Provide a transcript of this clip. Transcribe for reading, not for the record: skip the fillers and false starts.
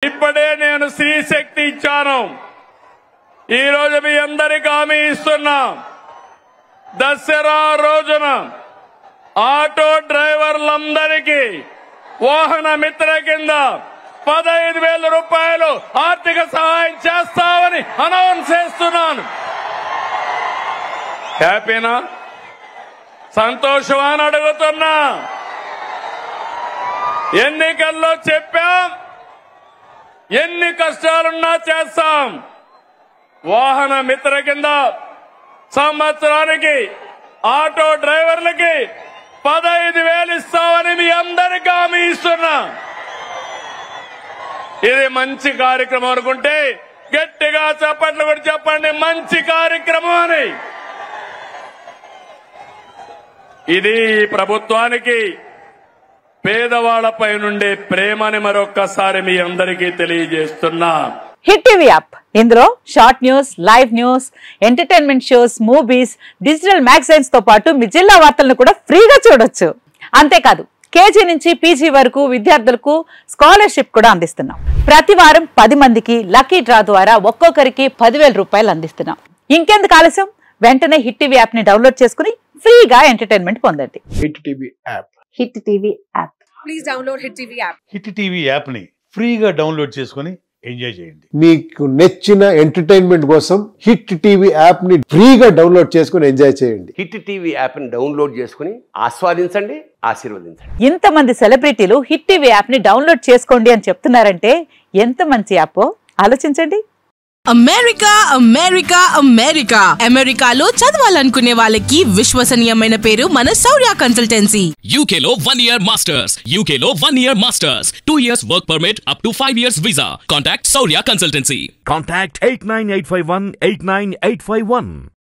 ఇప్పుడే నేను స్త్రీ శక్తి ఇచ్చాను. ఈ రోజు మీ అందరికీ హామీ ఇస్తున్నా, దసరా రోజున ఆటో డ్రైవర్లందరికీ వాహన మిత్ర కింద 15,000 రూపాయలు ఆర్థిక సహాయం చేస్తామని అనౌన్స్ చేస్తున్నాను. హ్యాపీనా? సంతోషమా అని అడుగుతున్నా. ఎన్నికల్లో చెప్పాం, ఎన్ని కష్టాలున్నా చేస్తాం. వాహన మిత్ర కింద సంవత్సరానికి ఆటో డ్రైవర్లకి 15,000 ఇస్తామని మీ అందరికీ హామీ ఇస్తున్నా. ఇది మంచి కార్యక్రమం అనుకుంటే గట్టిగా చప్పట్లు కూడా చెప్పండి, మంచి కార్యక్రమం అని. ఇది ప్రభుత్వానికి పేదవాళ్లపై నుండే ప్రేమని మరొక్కసారి మీ అందరికీ తెలియజేస్తున్నా. హిట్ టీవీ యాప్, ఇందులో short news, live news, entertainment shows, movies, digital magazines తో పాటు మీ జిల్లా వార్తలను కూడా ఫ్రీగా చూడొచ్చు. అంతేకాదు కేజీ నుంచి పీజీ వరకు విద్యార్థులకు స్కాలర్షిప్ కూడా అందిస్తున్నాం. ప్రతి వారం 10 మందికి లక్కీ డ్రా ద్వారా ఒక్కొక్కరికి 10,000 రూపాయలు అందిస్తున్నాం. ఇంకెందుకు ఆలస్యం, వెంటనే హిట్ టీవీ యాప్ ని డౌన్లోడ్ చేసుకుని ఫ్రీగా ఎంటర్టైన్మెంట్ పొందండి. Hit TV app. Hit TV app. Please download hit TV app. Hit TV app ని ఫ్రీగా డౌన్లోడ్ చేసుకుని ఎంజాయ్ చేయండి. మీకు నచ్చిన ఎంటర్టైన్మెంట్ కోసం హిట్ టీవీ యాప్ ని ఫ్రీగా డౌన్లోడ్ చేసుకుని ఎంజాయ్ చేయండి. హిట్ టీవీ యాప్ ని డౌన్లోడ్ చేసుకుని ఆస్వాదించండి, ఆశీర్వదించండి. ఇంతమంది సెలబ్రిటీలు హిట్ టీవీ యాప్ ని డౌన్లోడ్ చేసుకోండి అని చెప్తున్నారంటే ఎంత మంచి యాప్ ఆలోచించండి. అమెరికా అమెరికా అమెరికా అమెరికాలో చదవాలనుకునే వాళ్ళకి విశ్వసనీయమైన పేరు మన శౌర్య కన్సల్టెన్సీ. UK లో 1 year masters, UK లో 1 year masters, 2 years work permit up to 5 years visa. Contact Saurya Consultancy. Contact 89851 89851.